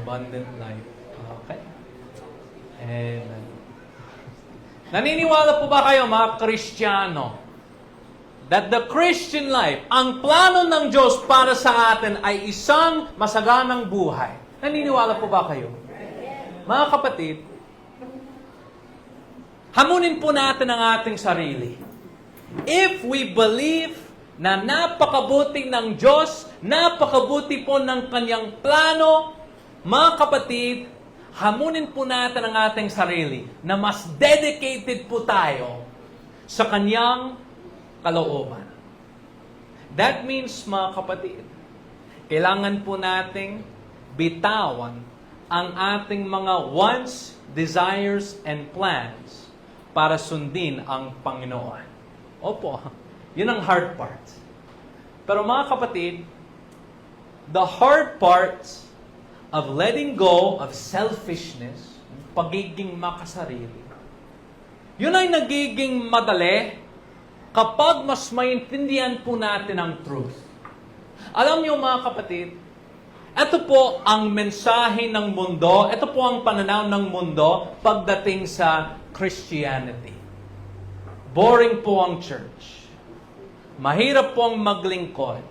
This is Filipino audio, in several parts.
abundant life. Okay? Amen. Naniniwala po ba kayo, mga Kristiyano, that the Christian life, ang plano ng Diyos para sa atin ay isang masaganang buhay? Naniniwala po ba kayo? Mga kapatid, hamunin po natin ang ating sarili. If we believe na napakabuti ng Diyos, napakabuti po ng Kanyang plano, mga kapatid, hamunin po natin ang ating sarili na mas dedicated po tayo sa Kanyang kalooban. That means, mga kapatid, kailangan po nating bitawan ang ating mga wants, desires, and plans para sundin ang Panginoon. Opo, yun ang hard part. Pero mga kapatid, the hard part of letting go of selfishness, pagiging makasarili, yun ay nagiging madali kapag mas maintindihan po natin ang truth. Alam niyo mga kapatid, ito po ang mensahe ng mundo, ito po ang pananaw ng mundo pagdating sa Christianity. Boring po ang church. Mahirap po ang maglingkod.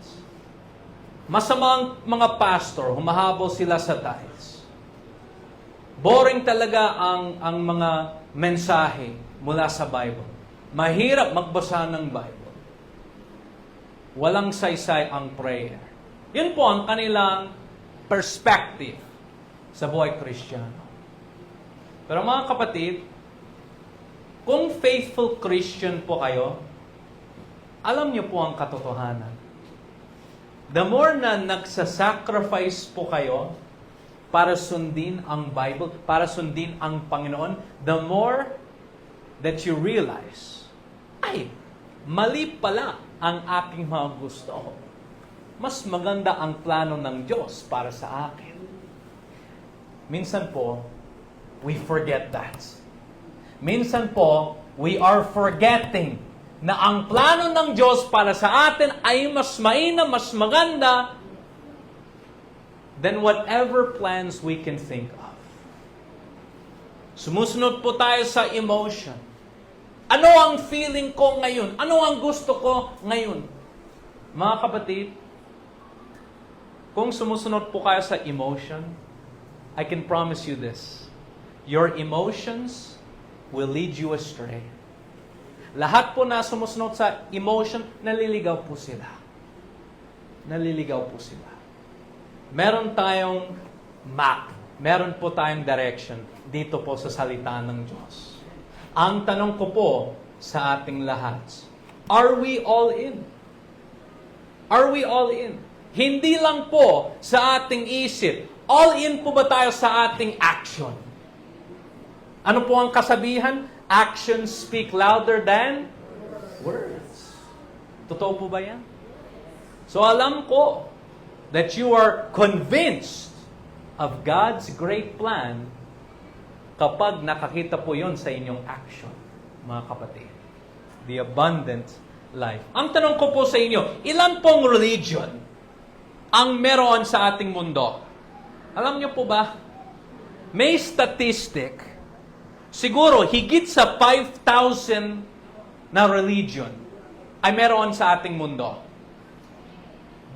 Masamang mga pastor, humahabol sila sa tithes. Boring talaga ang mga mensahe mula sa Bible. Mahirap magbasa ng Bible. Walang saysay ang prayer. Yun po ang kanilang perspective sa buhay Kristiyano. Pero mga kapatid, kung faithful Christian po kayo, alam niyo po ang katotohanan. The more na nagsasacrifice po kayo para sundin ang Bible, para sundin ang Panginoon, the more that you realize, ay, mali pala ang aking mga gusto. Mas maganda ang plano ng Diyos para sa akin. Minsan po, we forget that. Minsan po, we are forgetting na ang plano ng Diyos para sa atin ay mas mainam, mas maganda than whatever plans we can think of. Sumusunod po tayo sa emotion. Ano ang feeling ko ngayon? Ano ang gusto ko ngayon? Mga kapatid, kung sumusunod po kayo sa emotion, I can promise you this. Your emotions will lead you astray. Lahat po na sumusunod sa emotion, naliligaw po sila. Naliligaw po sila. Meron tayong map. Meron po tayong direction dito po sa salita ng Diyos. Ang tanong ko po sa ating lahat, are we all in? Are we all in? Hindi lang po sa ating isip. All in po ba tayo sa ating action? Ano po ang kasabihan? Actions speak louder than words. Totoo po ba yan? So alam ko that you are convinced of God's great plan kapag nakakita po yon sa inyong action, mga kapatid. The abundant life. Ang tanong ko po sa inyo, ilan pong religion ang meron sa ating mundo? Alam niyo po ba? May statistic, siguro higit sa 5,000 na religion ay meron sa ating mundo.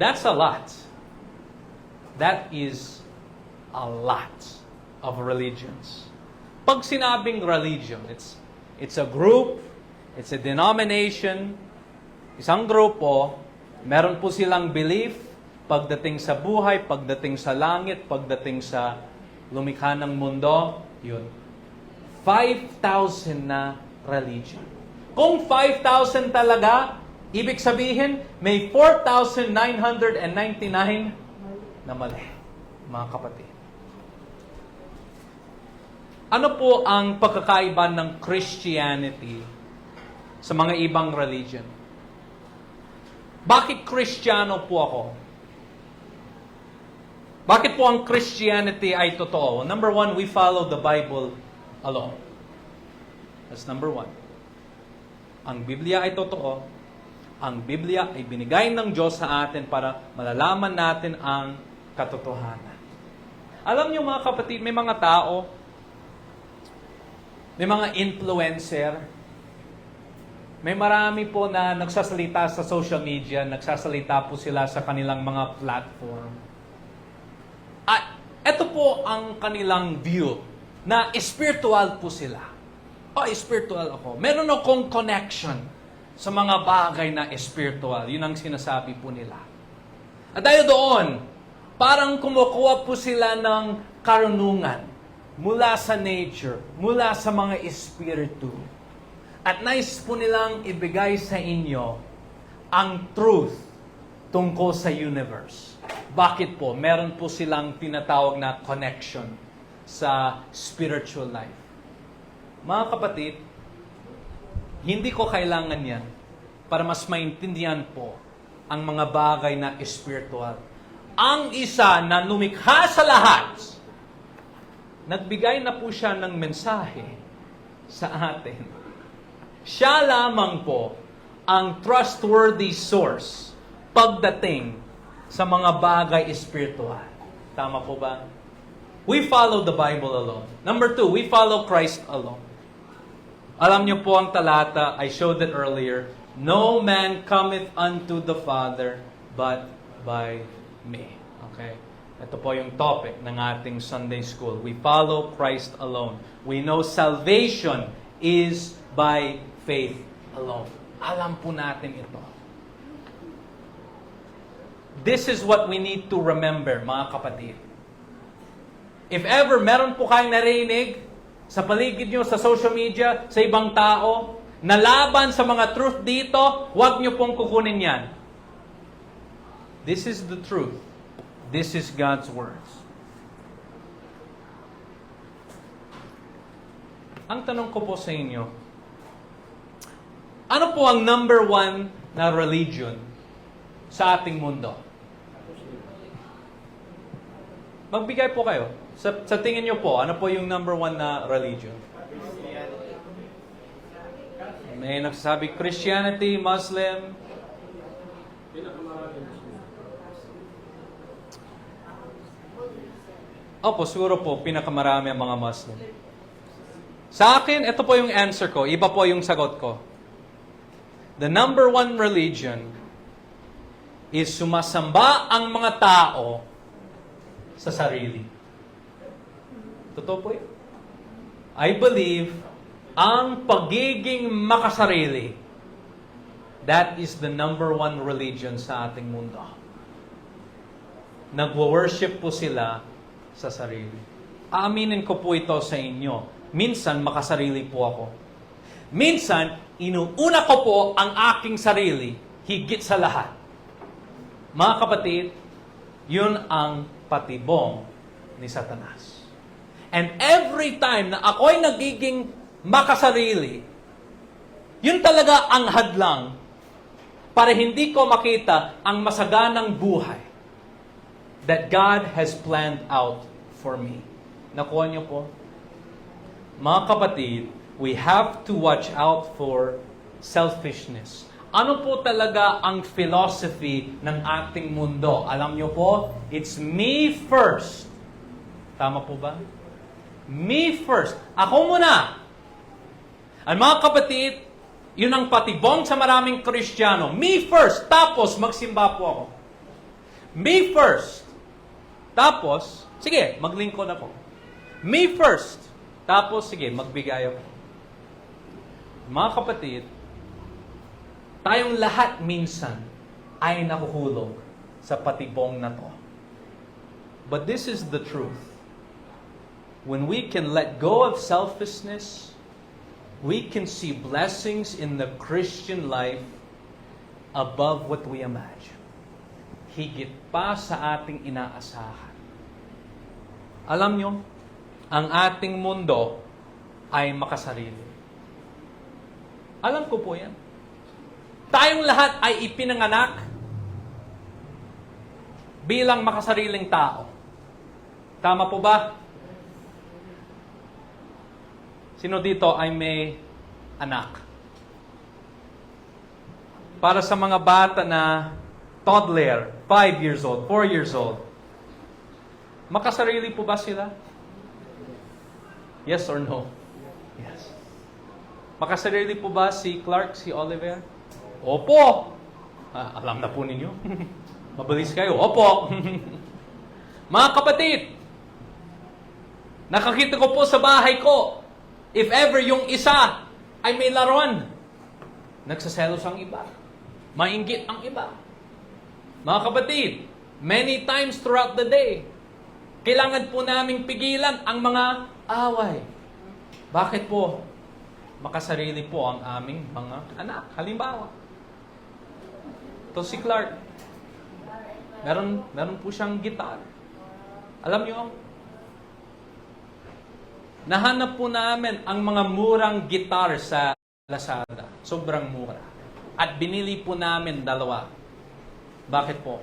That's a lot. That is a lot of religions. Pag sinabing religion, it's a group, it's a denomination, isang grupo, meron po silang belief pagdating sa buhay, pagdating sa langit, pagdating sa lumikha ng mundo, yun. 5,000 na religion. Kung 5,000 talaga, ibig sabihin, may 4,999 na mali, mga kapatid. Ano po ang pagkakaiba ng Christianity sa mga ibang religion? Bakit Kristiyano po ako? Bakit po ang Christianity ay totoo? Number one, we follow the Bible alone. That's number one. Ang Biblia ay totoo. Ang Biblia ay binigay ng Diyos sa atin para malalaman natin ang katotohanan. Alam niyo mga kapatid, may mga tao, may mga influencer, may marami po na nagsasalita sa social media, nagsasalita po sila sa kanilang mga platform. At ito po ang kanilang view, na spiritual po sila. Spiritual ako. Meron akong connection sa mga bagay na spiritual. Yun ang sinasabi po nila. At dahil doon, parang kumukuha po sila ng karunungan mula sa nature, mula sa mga espiritu. At nais po nilang ibigay sa inyo ang truth tungkol sa universe. Bakit po? Meron po silang tinatawag na connection sa spiritual life. Mga kapatid, hindi ko kailangan yan para mas maintindihan po ang mga bagay na spiritual. Ang isa na lumikha sa lahat, nagbigay na po siya ng mensahe sa atin. Siya lamang po ang trustworthy source pagdating sa mga bagay spiritual. Tama po ba? We follow the Bible alone. Number 2, we follow Christ alone. Alam niyo po ang talata, I showed it earlier, no man cometh unto the Father but by me. Okay? Ito po yung topic ng ating Sunday school. We follow Christ alone. We know salvation is by faith alone. Alam po natin ito. This is what we need to remember, mga kapatid. If ever meron po kayong narinig sa paligid nyo, sa social media, sa ibang tao, na laban sa mga truth dito, huwag nyo pong kukunin yan. This is the truth. This is God's words. Ang tanong ko po sa inyo, ano po ang number 1 na religion sa ating mundo? Magbigay po kayo. Sa tingin nyo po, ano po yung number 1 na religion? May nagsasabi Christianity, Muslim. Opo, siguro po, pinakamarami ang mga Muslim. Sa akin, ito po yung answer ko. Iba po yung sagot ko. The number 1 religion is sumasamba ang mga tao sa sarili. Totoo po yun. I believe ang pagiging makasarili, that is the number 1 religion sa ating mundo. Nagwo-worship po sila sa sarili. Aaminin ko po ito sa inyo. Minsan, makasarili po ako. Minsan, inuuna ko po ang aking sarili higit sa lahat. Mga kapatid, yun ang patibong ni Satanas. And every time na ako'y nagiging makasarili, yun talaga ang hadlang para hindi ko makita ang masaganang buhay that God has planned out for me. Nakuha niyo po? Mga kapatid, we have to watch out for selfishness. Ano po talaga ang philosophy ng ating mundo? Alam niyo po, it's me first. Tama po ba? Me first. Ako muna. Ang mga kapatid, yun ang patibong sa maraming Kristiyano. Me first. Tapos, magsimba po ako. Me first. Tapos, sige, maglingkod ako. Me first. Tapos, sige, magbigay ako. Mga kapatid, tayong lahat minsan ay nakuhulog sa patibong na to. But this is the truth. When we can let go of selfishness, we can see blessings in the Christian life above what we imagine. Higit pa sa ating inaasahan. Alam nyo, ang ating mundo ay makasarili. Alam ko po yan. Tayong lahat ay ipinanganak bilang makasariling tao. Tama po ba? Sino dito ay may anak? Para sa mga bata na toddler, 5 years old, 4 years old, Makasarili po ba sila? Yes or no? Yes. Makasarili po ba si Clark, si Oliver? Opo! Alam na po ninyo. Mabilis kayo. Opo! Mga kapatid, nakakita ko po sa bahay ko, if ever yung isa ay may laruan, nagsaselos ang iba. Mainggit ang iba. Mga kapatid, many times throughout the day, kailangan po naming pigilan ang mga away. Bakit po? Makasarili po ang aming mga anak. Halimbawa, ito si Clark. Meron po siyang gitar. Alam niyo, nahanap po namin ang mga murang gitar sa Lazada. Sobrang mura. At binili po namin 2. Bakit po?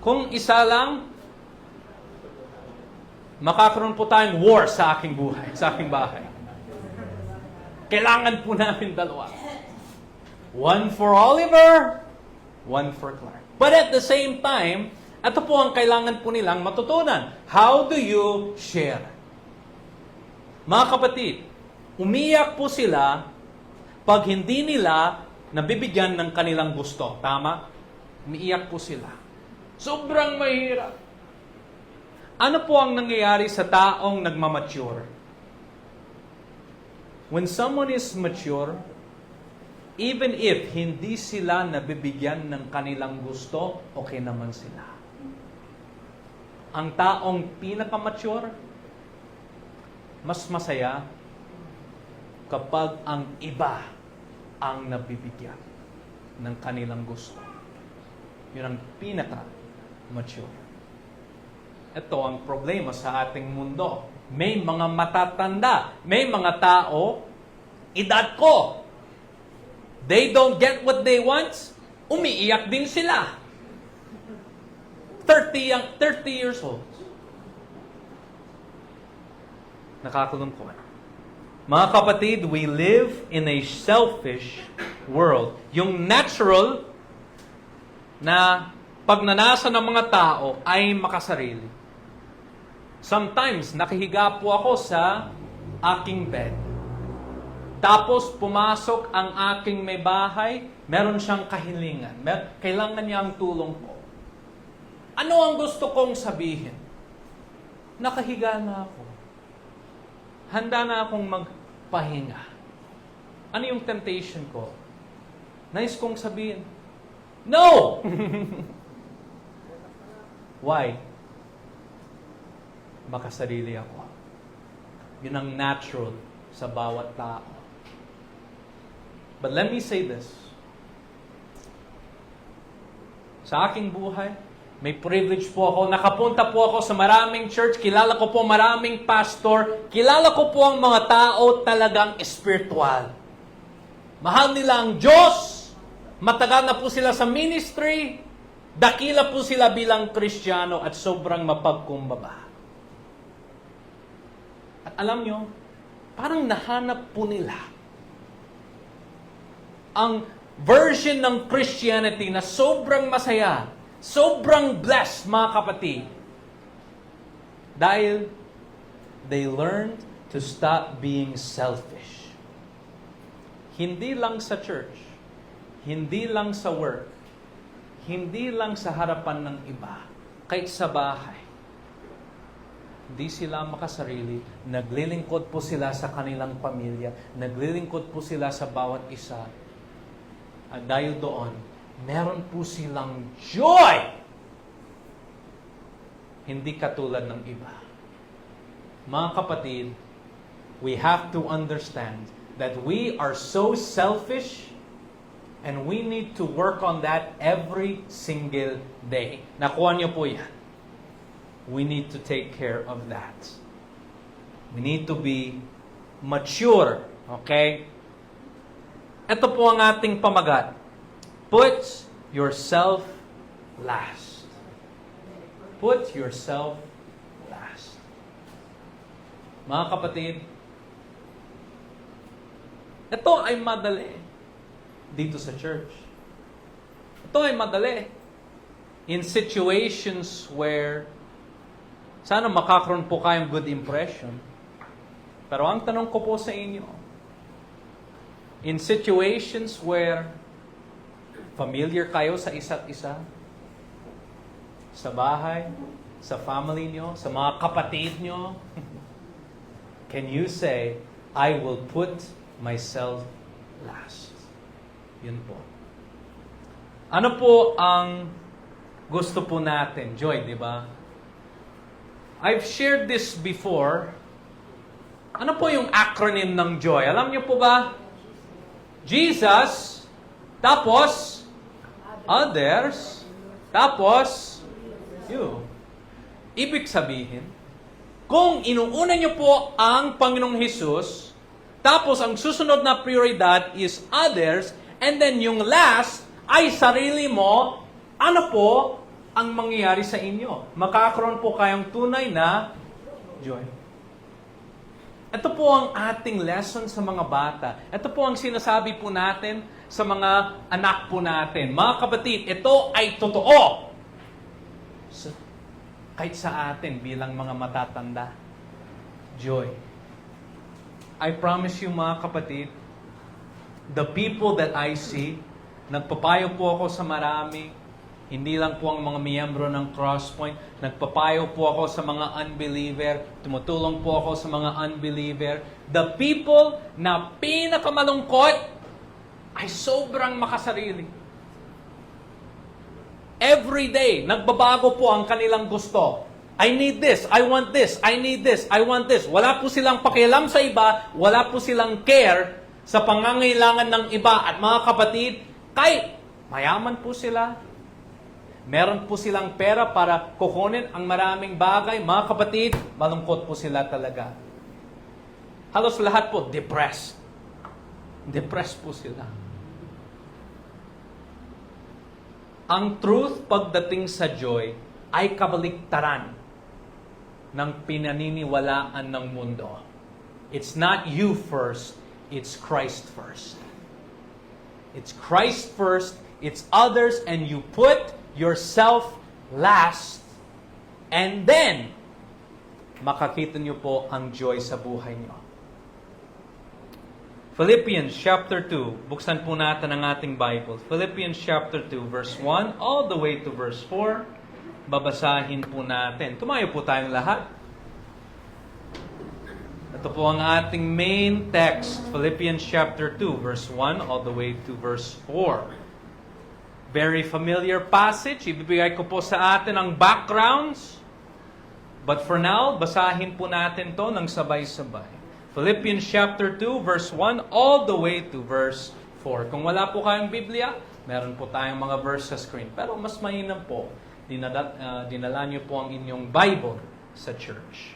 Kung isa lang, makakaroon po tayong war sa aking buhay, sa aking bahay. Kailangan po namin 2. One for Oliver, one for Clark. But at the same time, ito po ang kailangan po nilang matutunan. How do you share? Mga kapatid, umiyak po sila pag hindi nila nabibigyan ng kanilang gusto. Tama? Umiiyak po sila. Sobrang mahirap. Ano po ang nangyayari sa taong nagmamature? When someone is mature, even if hindi sila nabibigyan ng kanilang gusto, okay naman sila. Ang taong pinaka-mature, mas masaya kapag ang iba ang nabibigyan ng kanilang gusto. Yun ang pinaka-mature. Ito ang problema sa ating mundo. May mga matatanda, may mga tao, edad ko, they don't get what they want, umiiyak din sila. 30 years old. Nakakalungkot. Mga kapatid, we live in a selfish world. Yung natural na pagnanasa ng mga tao ay makasarili. Sometimes, nakihiga po ako sa aking bed. Tapos, pumasok ang aking may bahay, meron siyang kahilingan. Kailangan niya ang tulong ko. Ano ang gusto kong sabihin? Nakahiga na ako. Handa na akong magpahinga. Ano yung temptation ko? Nais kong sabihin, no! Why? Makasarili ako. Yun ang natural sa bawat tao. But let me say this. Sa aking buhay, may privilege po ako. Nakapunta po ako sa maraming church. Kilala ko po maraming pastor. Kilala ko po ang mga tao talagang spiritual. Mahal nila ang Diyos. Matagal na po sila sa ministry. Dakila po sila bilang Kristiyano at sobrang mapagkumbaba. At alam nyo, parang nahanap po nila ang version ng Christianity na sobrang masaya, sobrang blessed, mga kapatid. Dahil they learned to stop being selfish. Hindi lang sa church, hindi lang sa work, hindi lang sa harapan ng iba, kahit sa bahay. Hindi sila makasarili, naglilingkod po sila sa kanilang pamilya, naglilingkod po sila sa bawat isa. At dahil doon, meron po silang joy! Hindi katulad ng iba. Mga kapatid, we have to understand that we are so selfish and we need to work on that every single day. Nakuha niyo po yan. We need to take care of that. We need to be mature. Okay? Ito po ang ating pamagat. Put yourself last. Put yourself last. Mga kapatid, ito ay madali dito sa church. Ito ay madali in situations where Sana makakaroon po kayong good impression. Pero ang tanong ko po sa inyo, in situations where familiar kayo sa isa't isa, sa bahay, sa family nyo, sa mga kapatid nyo, can you say, I will put myself last? Yun po. Ano po ang gusto po natin? Joy, di ba? I've shared this before. Ano po yung acronym ng joy? Alam niyo po ba? Jesus, tapos others, tapos you. Ibig sabihin, kung inuuna niyo po ang Panginoong Hesus, tapos ang susunod na prioridad is others, and then yung last ay sarili mo, ano po ang mangyayari sa inyo? Makakaroon po kayong tunay na joy. Ito po ang ating lesson sa mga bata. Ito po ang sinasabi po natin sa mga anak po natin. Mga kapatid, ito ay totoo. Kahit sa atin bilang mga matatanda. Joy. I promise you mga kapatid, the people that I see, nagpapayo po ako sa marami, hindi lang po ang mga miyembro ng Crosspoint, nagpapayo po ako sa mga unbeliever, tumutulong po ako sa mga unbeliever. The people na pinakamalungkot ay sobrang makasarili. Every day, nagbabago po ang kanilang gusto. I need this, I want this, I need this, I want this. Wala po silang pakialam sa iba, wala po silang care sa pangangailangan ng iba. At mga kapatid, kahit mayaman po sila, meron po silang pera para kukunin ang maraming bagay, mga kapatid, malungkot po sila talaga. Halos lahat po depressed. Depressed po sila. Ang truth pagdating sa joy ay kabaliktaran ng pinaniniwalaan ng mundo. It's not you first, it's Christ first. It's Christ first, it's others, and you put yourself last, and then makakita niyo po ang joy sa buhay niyo. Philippians chapter 2, buksan po natin ang ating Bible. Philippians chapter 2, verse 1, all the way to verse 4. Babasahin po natin. Tumayo po tayong lahat. Ito po ang ating main text. Philippians chapter 2, verse 1, all the way to verse 4. Very familiar passage. Ibibigay ko po sa atin ang backgrounds. But for now, basahin po natin to ng sabay-sabay. Philippians chapter 2, verse 1, all the way to verse 4. Kung wala po kayong Biblia, meron po tayong mga verse sa screen. Pero mas mainam po, dinala niyo po ang inyong Bible sa church.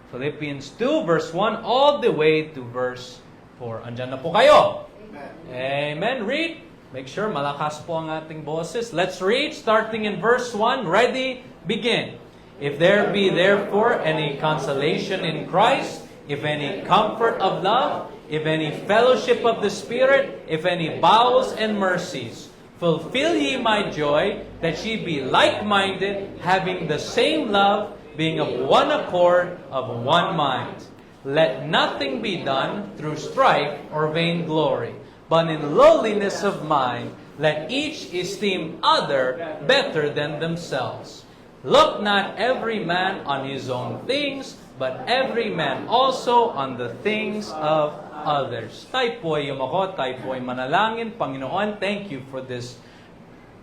Philippians 2, verse 1, all the way to verse 4. Andyan na po kayo. Amen. Amen. Read. Make sure malakas po ang ating boses. Let's read, starting in verse 1. Ready? Begin. If there be therefore any consolation in Christ, if any comfort of love, if any fellowship of the Spirit, if any bowels and mercies, fulfill ye my joy, that ye be like-minded, having the same love, being of one accord, of one mind. Let nothing be done through strife or vainglory, but in lowliness of mind, let each esteem other better than themselves. Look not every man on his own things, but every man also on the things of others. Tayo po ay yumako, tayo po ay manalangin. Panginoon, thank you for this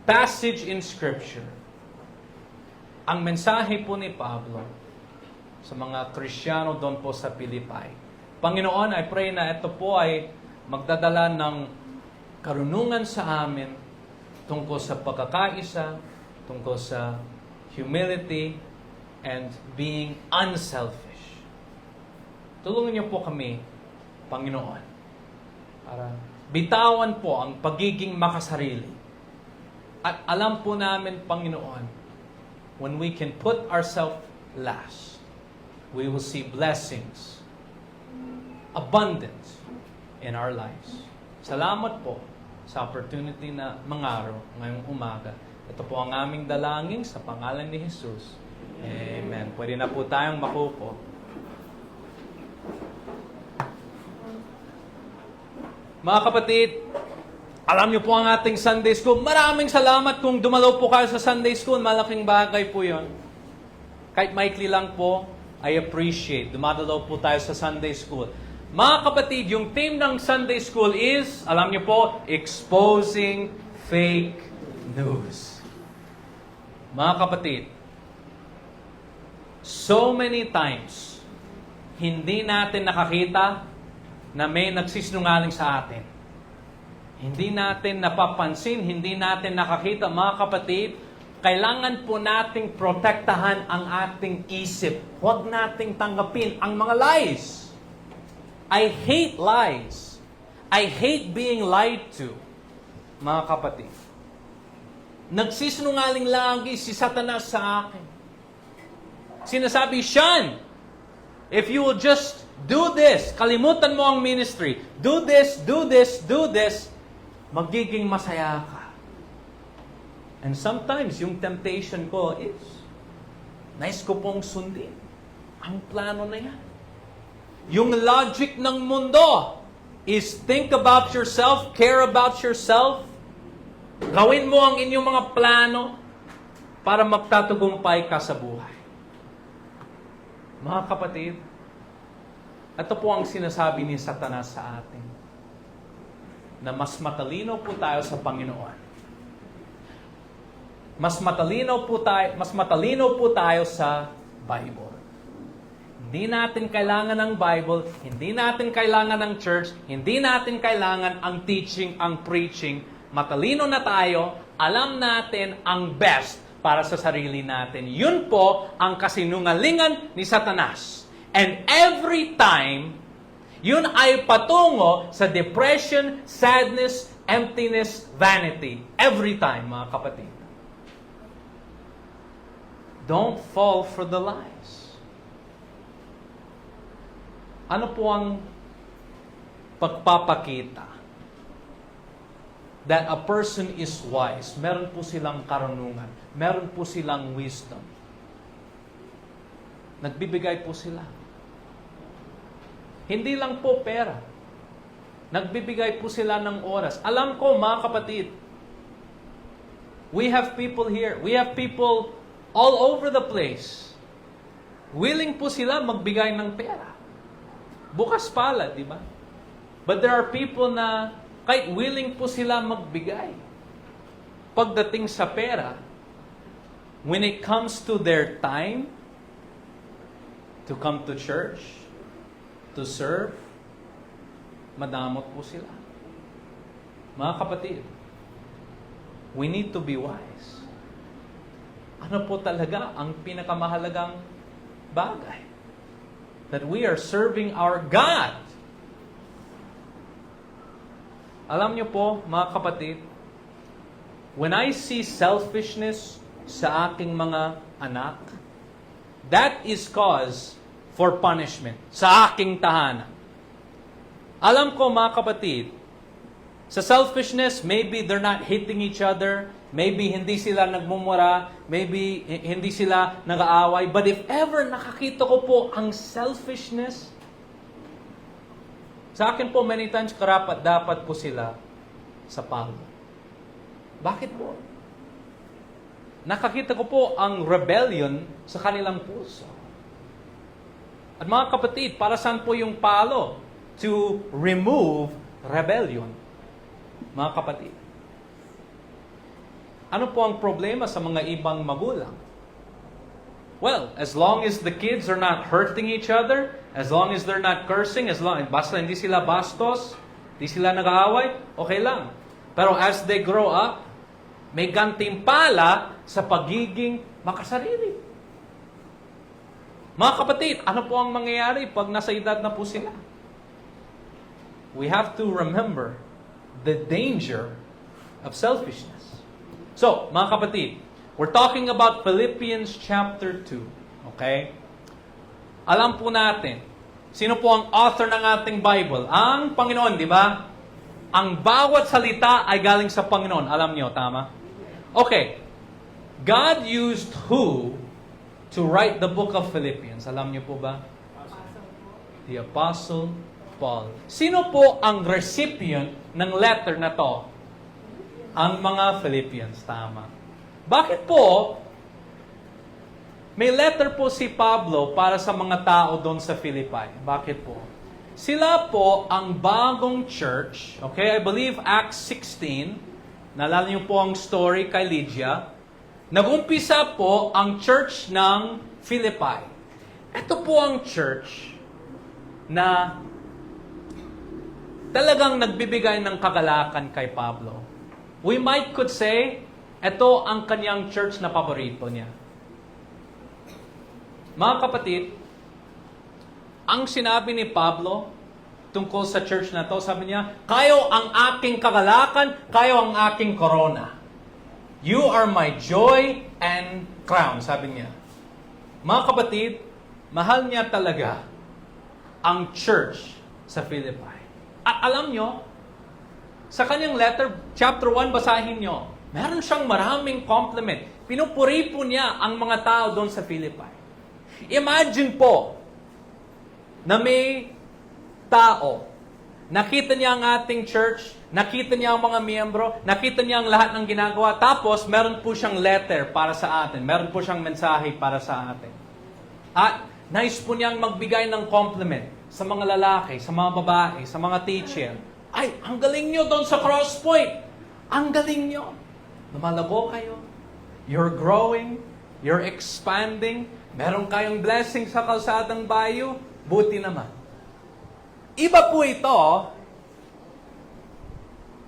passage in Scripture. Ang mensahe po ni Pablo sa mga Kristiyano doon po sa Pilipay. Panginoon, I pray na ito po ay magdadala ng karunungan sa amin tungkol sa pagkakaisa, tungkol sa humility, and being unselfish. Tulungan niyo po kami, Panginoon, para bitawan po ang pagiging makasarili. At alam po namin, Panginoon, when we can put ourselves last, we will see blessings, abundance in our lives. Salamat po sa opportunity na mangaraw ngayong umaga. Ito po ang aming dalangin sa pangalan ni Jesus. Amen. Pwede na po tayong makupo. Mga kapatid, alam niyo po ang ating Sunday School. Maraming salamat kung dumalaw po kayo sa Sunday School. Malaking bagay po yon. Kahit maikli lang po, I appreciate. Dumadalaw po tayo sa Sunday School. Mga kapatid, yung theme ng Sunday School is, alam niyo po, exposing fake news. Mga kapatid, so many times, hindi natin nakakita na may nagsisinungaling sa atin. Hindi natin napapansin, hindi natin nakakita. Mga kapatid, kailangan po nating protektahan ang ating isip. Huwag nating tanggapin ang mga lies. I hate lies. I hate being lied to. Mga kapatid, nagsisinungaling lagi si Satanas sa akin. Sinasabi, Sean, if you will just do this, kalimutan mo ang ministry, do this, do this, do this, magiging masaya ka. And sometimes, yung temptation ko is, nais ko pong sundin ang plano na yan. Yung logic ng mundo is think about yourself, care about yourself, gawin mo ang inyong mga plano para magtatagumpay ka sa buhay. Mga kapatid, ito po ang sinasabi ni Satanas sa atin, na mas matalino po tayo sa Panginoon. Mas matalino po tayo sa Bible. Hindi natin kailangan ng Bible, hindi natin kailangan ng church, hindi natin kailangan ang teaching, ang preaching. Matalino na tayo, alam natin ang best para sa sarili natin. Yun po ang kasinungalingan ni Satanas. And every time, yun ay patungo sa depression, sadness, emptiness, vanity. Every time, mga kapatid. Don't fall for the lies. Ano po ang pagpapakita that a person is wise? Meron po silang karunungan. Meron po silang wisdom. Nagbibigay po sila. Hindi lang po pera. Nagbibigay po sila ng oras. Alam ko, mga kapatid, we have people here. We have people all over the place. Willing po sila magbigay ng pera. Bukas palad, di ba? But there are people na kahit willing po sila magbigay. Pagdating sa pera, when it comes to their time to come to church, to serve, madamot po sila. Mga kapatid, we need to be wise. Ano po talaga ang pinakamahalagang bagay? That we are serving our God. Alam niyo po, mga kapatid, when I see selfishness sa aking mga anak, that is cause for punishment sa aking tahanan. Alam ko, mga kapatid, sa selfishness, maybe they're not hitting each other, maybe hindi sila nagmumura, maybe hindi sila nag-aaway, but if ever nakakita ko po ang selfishness, sa akin po, many times, karapat dapat po sila sa palo. Bakit po? Nakakita ko po ang rebellion sa kanilang puso. At mga kapatid, para saan po yung palo? To remove rebellion. Mga kapatid. Ano po ang problema sa mga ibang magulang? Well, as long as the kids are not hurting each other, as long as they're not cursing, basta hindi sila bastos, hindi sila nag-aaway, okay lang. Pero as they grow up, may gantimpala sa pagiging makasarili. Mga kapatid, ano po ang mangyayari pag nasa edad na po sila? We have to remember the danger of selfishness. So, mga kapatid, we're talking about Philippians chapter 2. Okay? Alam po natin, sino po ang author ng ating Bible? Ang Panginoon, di ba? Ang bawat salita ay galing sa Panginoon. Alam niyo, tama? Okay. God used who to write the book of Philippians? Alam niyo po ba? The Apostle Paul. Sino po ang recipient ng letter na to? Ang mga Philippians. Tama. Bakit po may letter po si Pablo para sa mga tao doon sa Philippi? Bakit po? Sila po ang bagong church. Okay, I believe Acts 16. Naalala niyo po ang story kay Lydia. Nag-umpisa po ang church ng Philippi. Ito po ang church na talagang nagbibigay ng kagalakan kay Pablo. We could say, ito ang kanyang church na paborito niya. Mga kapatid, ang sinabi ni Pablo tungkol sa church na to, sabi niya, kayo ang aking kagalakan, kayo ang aking corona. You are my joy and crown, sabi niya. Mga kapatid, mahal niya talaga ang church sa Philippi. At alam nyo, sa kanyang letter, chapter 1, basahin nyo, meron siyang maraming compliment. Pinupuri po niya ang mga tao doon sa Philippi. Imagine po, na may tao, nakita niya ang ating church, nakita niya ang mga miyembro, nakita niya ang lahat ng ginagawa, tapos meron po siyang letter para sa atin, meron po siyang mensahe para sa atin. At nais po niyang magbigay ng compliment sa mga lalaki, sa mga babae, sa mga teacher. Ay, ang galing niyo doon sa Crosspoint. Ang galing niyo. Lumalago kayo. You're growing. You're expanding. Meron kayong blessing sa kalsadang bayo. Buti naman. Iba po ito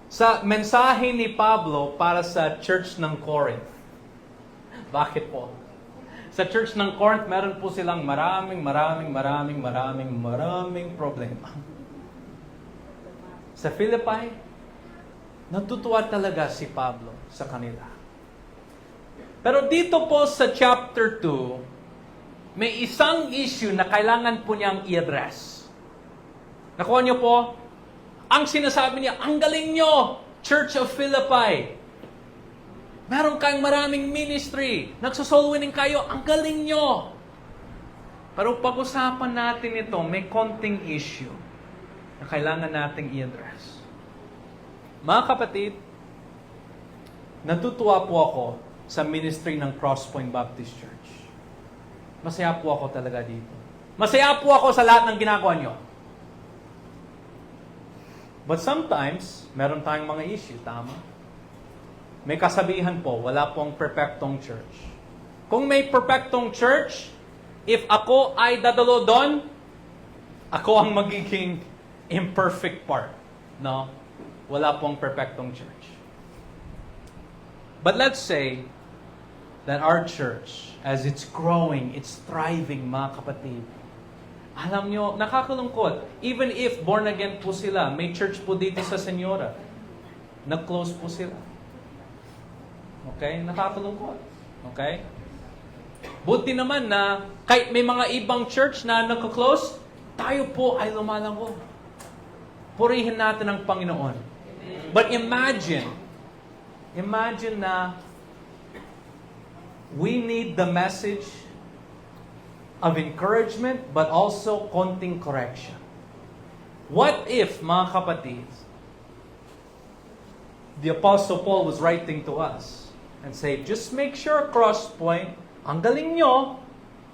sa mensahe ni Pablo para sa church ng Corinth. Bakit po? Sa church ng Corinth, meron po silang maraming problema. Sa Philippi, natutuwa talaga si Pablo sa kanila. Pero dito po sa chapter 2, may isang issue na kailangan po niyang i-address. Nakuha niyo po? Ang sinasabi niya, ang galing niyo, Church of Philippi. Meron kayong maraming ministry. Nagsosoul winning kayo, ang galing niyo. Pero pag-usapan natin ito, may konting issue na kailangan nating i-address. Mga kapatid, natutuwa po ako sa ministry ng Crosspoint Baptist Church. Masaya po ako talaga dito. Masaya po ako sa lahat ng ginagawa nyo. But sometimes, meron tayong mga issue, tama? May kasabihan po, wala pong perfectong church. Kung may perfectong church, if ako ay dadalo doon, ako ang magiging imperfect part. No? Wala pong perfectong church. But let's say that our church, as it's growing, it's thriving, mga kapatid. Alam nyo, nakakalungkot. Even if born again po sila, may church po dito sa Senyora, nag-close po sila. Okay? Nakakalungkot. Okay? Buti naman na kahit may mga ibang church na nag-close, tayo po ay lumalango. Purihin natin ang Panginoon. But imagine na we need the message of encouragement, but also konting correction. What if, mga kapatid, the Apostle Paul was writing to us and say, just make sure, Crosspoint, ang galing nyo,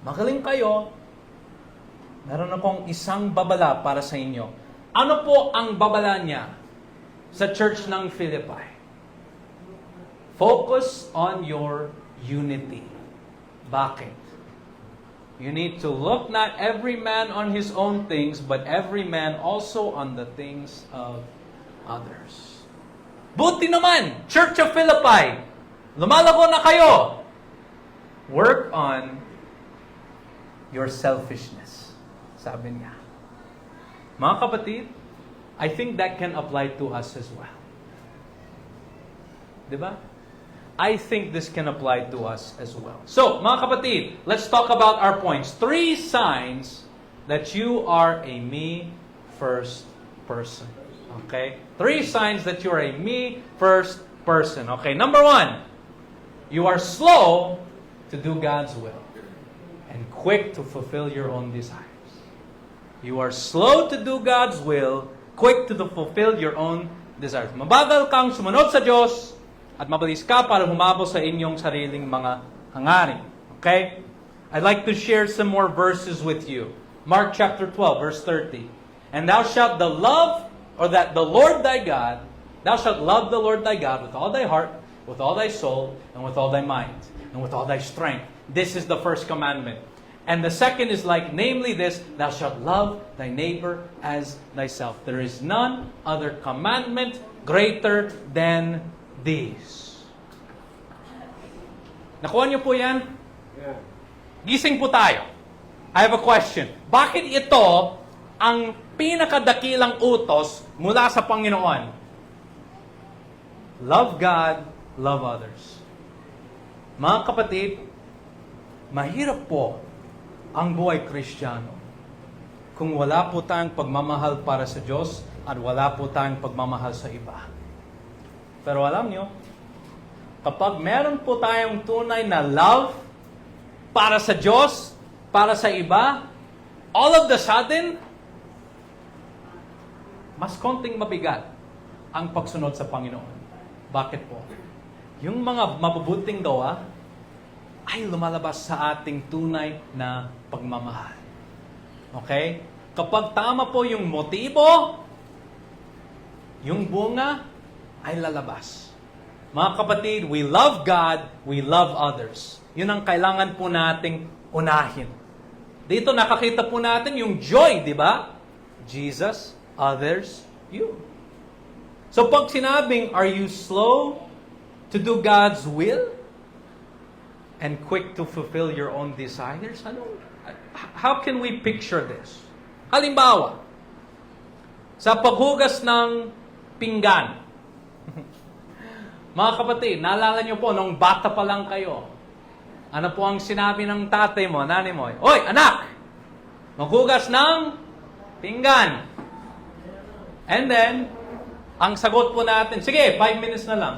magaling kayo, meron akong isang babala para sa inyo. Ano po ang babala niya sa church ng Philippi? Focus on your unity. Bakit? You need to look not every man on his own things, but every man also on the things of others. Buti naman, Church of Philippi, lumalago na kayo. Work on your selfishness, sabi niya. Mga kapatid, I think that can apply to us as well. Diba? I think this can apply to us as well. So, mga kapatid, let's talk about our points. 3 signs that you are a me first person. Okay? 3 signs that you are a me first person. Okay, number 1, you are slow to do God's will. quick to fulfill your own desires. You are slow to do God's will, quick to fulfill your own desires. Mabagal kang sumunod sa Diyos at mabilis ka para humabol sa inyong sariling mga hangarin. Okay? I'd like to share some more verses with you. Mark chapter 12, verse 30. And thou shalt thou shalt love the Lord thy God with all thy heart, with all thy soul, and with all thy mind, and with all thy strength. This is the first commandment. And the second is like, namely this, thou shalt love thy neighbor as thyself. There is none other commandment greater than these. Nakuha niyo po yan? Yeah. Gising po tayo. I have a question. Bakit ito ang pinakadakilang utos mula sa Panginoon? Love God, love others. Mga kapatid, mahirap po ang buhay Kristiyano kung wala po tayong pagmamahal para sa Diyos at wala po tayong pagmamahal sa iba. Pero alam nyo, kapag meron po tayong tunay na love para sa Diyos, para sa iba, all of the sudden, mas konting mabigat ang pagsunod sa Panginoon. Bakit po? Yung mga mabubuting gawa ay lumalabas sa ating tunay na pagmamahal. Okay? Kapag tama po yung motibo, yung bunga ay lalabas. Mga kapatid, we love God, we love others. Yun ang kailangan po nating unahin. Dito nakakita po natin yung joy, di ba? Jesus, others, you. So pag sinabing, are you slow to do God's will? And quick to fulfill your own desires? How can we picture this? Halimbawa, sa paghugas ng pinggan. Mga kapatid, naalala niyo po, nung bata pa lang kayo, ano po ang sinabi ng tatay mo, nanay mo? Oy, anak! Maghugas ng pinggan. And then, ang sagot po natin, sige, 5 minutes na lang.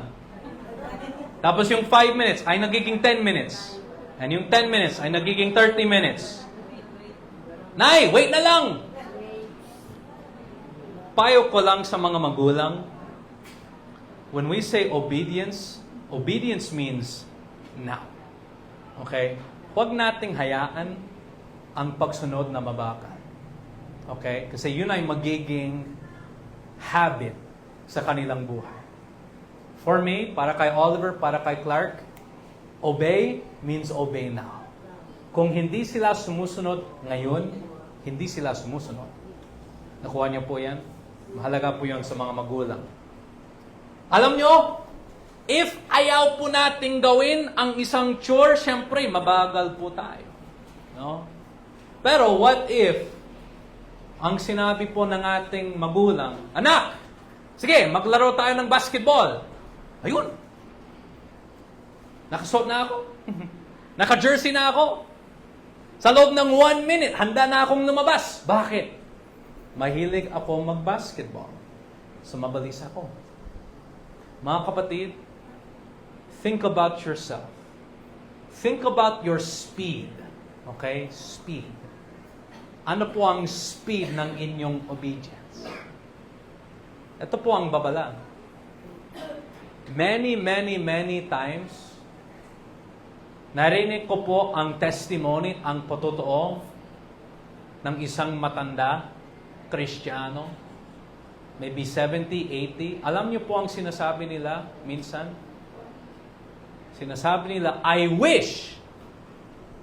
Tapos yung 5 minutes ay nagiging 10 minutes. And yung 10 minutes ay nagiging 30 minutes. Nay, wait na lang! Payo ko lang sa mga magulang, when we say obedience, obedience means now. Okay? Huwag nating hayaan ang pagsunod na mabakal. Okay? Kasi yun ay magiging habit sa kanilang buhay. For me, para kay Oliver, para kay Clark, obey means obey now. Kung hindi sila sumusunod ngayon, hindi sila sumusunod. Nakuha niyo po yan? Mahalaga po yan sa mga magulang. Alam nyo, if ayaw po nating gawin ang isang chore, syempre, mabagal po tayo. No? Pero what if, ang sinabi po ng ating magulang, anak, sige, maglaro tayo ng basketball. Ayun. Nakasuot na ako. Naka-jersey na ako. Sa loob ng 1 minute, handa na akong lumabas. Bakit? Mahilig ako mag-basketball. So, mabilis ako. Mga kapatid, think about yourself. Think about your speed. Okay? Speed. Ano po ang speed ng inyong obedience? Ito po ang babala. Many times, narinig ko po ang testimony, ang patotoo ng isang matanda, Kristiyano, maybe 70, 80. Alam niyo po ang sinasabi nila minsan? Sinasabi nila, I wish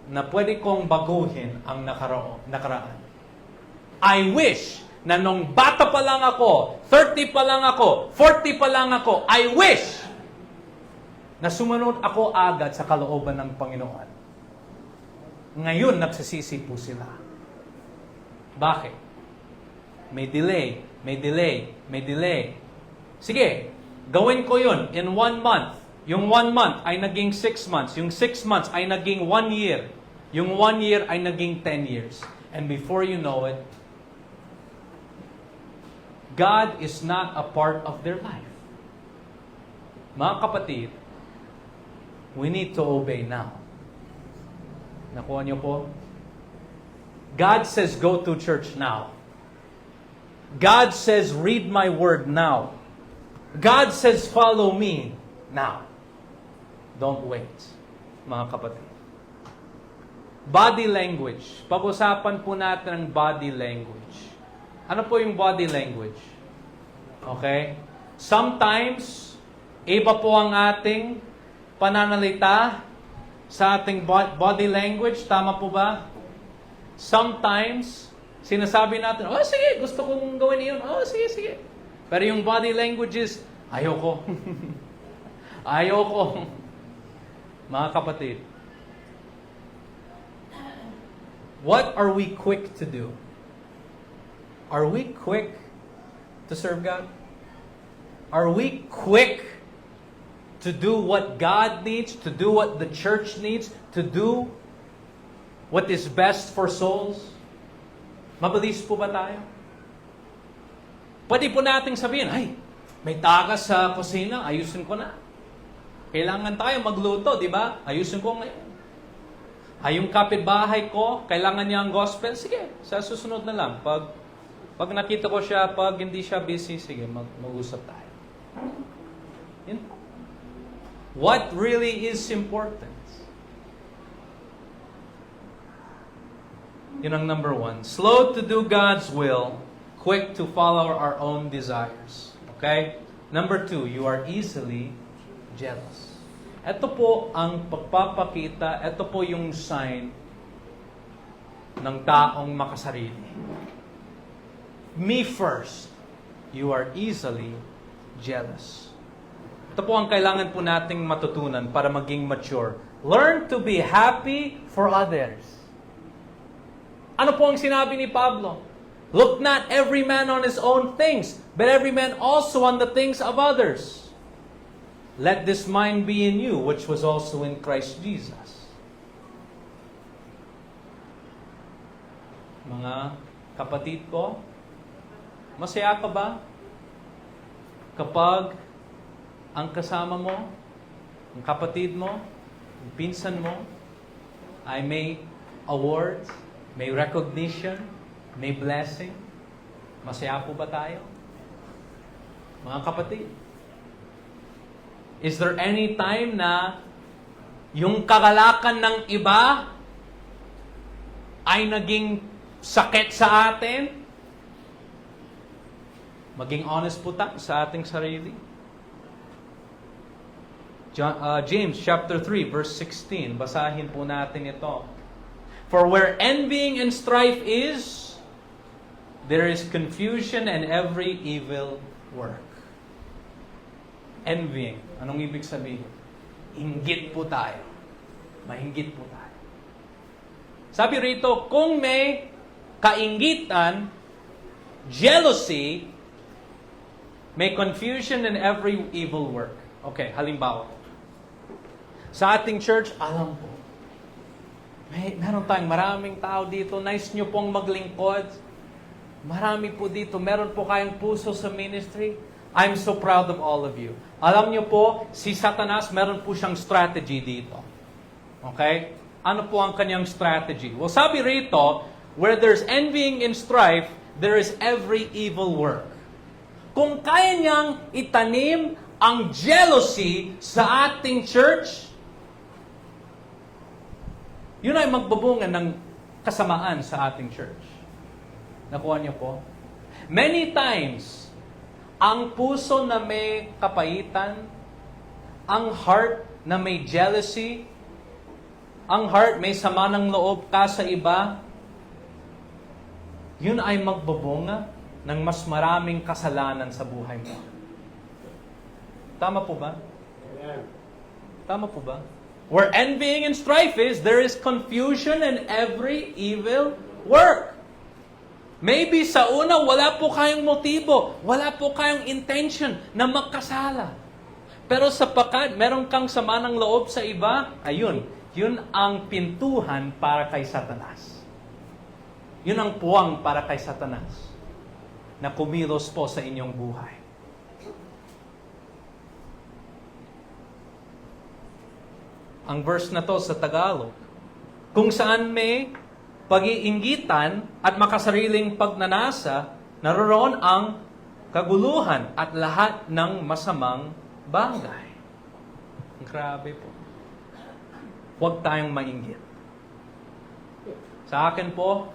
na pwede kong baguhin ang nakaraan. I wish na nung bata pa lang ako, 30 pa lang ako, 40 pa lang ako, I wish na sumunod ako agad sa kalooban ng Panginoon. Ngayon, nagsisisi po sila. Bakit? May delay. Sige, gawin ko yun in 1 month. Yung 1 month ay naging 6 months. Yung 6 months ay naging 1 year. Yung 1 year ay naging 10 years. And before you know it, God is not a part of their life. Mga kapatid, we need to obey now. Nakuha niyo po? God says, go to church now. God says, read my word now. God says, follow me now. Don't wait, mga kapatid. Body language. Pag-usapan po natin ang body language. Ano po yung body language? Okay? Sometimes, iba po ang ating pananalita sa ating body language. Tama po ba? Sometimes, sinasabi natin, oh sige, gusto kong gawin iyon. Oh sige. Pero yung body language is, ayoko. Ayoko. Mga kapatid, what are we quick to do? Are we quick to serve God? Are we quick to do what God needs, to do what the church needs, to do what is best for souls? Mabilis po ba tayo? Pwede po nating sabihin, ay, may tagas sa kusina, ayusin ko na. Kailangan tayo magluto, di ba? Ayusin ko ngayon. Ay, yung kapitbahay ko, kailangan niya ang gospel, sige, sa susunod na lang. Pag nakita ko siya, pag hindi siya busy, sige, mag-usap tayo. Yun. What really is important? Yun ang number one. Slow to do God's will, quick to follow our own desires. Okay? Number two, you are easily jealous. Ito po ang pagpapakita, ito po yung sign ng taong makasarili. Me first, you are easily jealous. Ito po ang kailangan po nating matutunan para maging mature. Learn to be happy for others. Ano po ang sinabi ni Pablo? Look not every man on his own things, but every man also on the things of others. Let this mind be in you, which was also in Christ Jesus. Mga kapatid ko, masaya ka ba kapag ang kasama mo, ang kapatid mo, ang pinsan mo, ay may awards, may recognition, may blessing? Masaya po ba tayo? Mga kapatid, is there any time na yung kagalakan ng iba ay naging sakit sa atin? Maging honest po tayo sa ating sarili. James chapter 3 verse 16, basahin po natin ito. For where envying and strife is, there is confusion and every evil work. Envying. Anong ibig sabihin? Inggit po tayo. Mainggit po tayo. Sabi rito, kung may kainggitan, jealousy, may confusion and every evil work. Okay, halimbawa. Sa ating church, alam po, meron tayong maraming tao dito. Nice nyo pong maglingkod. Marami po dito. Meron po kayong puso sa ministry. I'm so proud of all of you. Alam nyo po, si Satanas, meron po siyang strategy dito. Okay? Ano po ang kanyang strategy? Well, sabi rito, where there's envying and strife, there is every evil work. Kung kaya niyang itanim ang jealousy sa ating church, yun ay magbubunga ng kasamaan sa ating church. Nakuha niyo po? Many times, ang puso na may kapaitan, ang heart na may jealousy, ang heart may sama ng loob ka sa iba, yun ay magbubunga ng mas maraming kasalanan sa buhay mo. Tama po ba? Tama po ba? Where envying and strife is, there is confusion and every evil work. Maybe sa una, wala po kayong motibo, wala po kayong intention na magkasala. Pero sapagkat meron kang sama ng loob sa iba, ayun, yun ang pintuhan para kay Satanas. Yun ang puwang para kay Satanas na kumilos po sa inyong buhay. Ang verse na to sa Tagalog, kung saan may pag-iinggitan at makasariling pagnanasa, naroon ang kaguluhan at lahat ng masamang bagay. Grabe po. Huwag tayong mainggit. Sa akin po,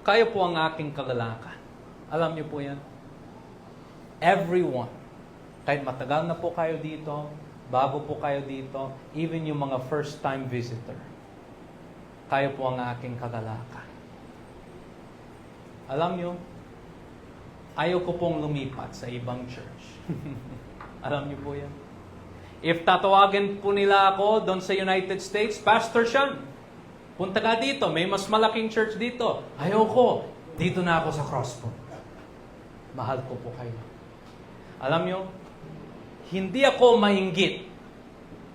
kayo po ang aking kagalakan. Alam niyo po yan. Everyone, kahit matagal na po kayo dito, bago po kayo dito, even yung mga first-time visitor, kayo po ang aking kagalakan. Alam niyo, ayaw ko pong lumipat sa ibang church. Alam niyo po yan. If tatawagin po nila ako doon sa United States, Pastor Sean, punta ka dito, may mas malaking church dito. Ayaw ko, dito na ako sa Crosspoint. Mahal ko po kayo. Alam niyo, hindi ako mainggit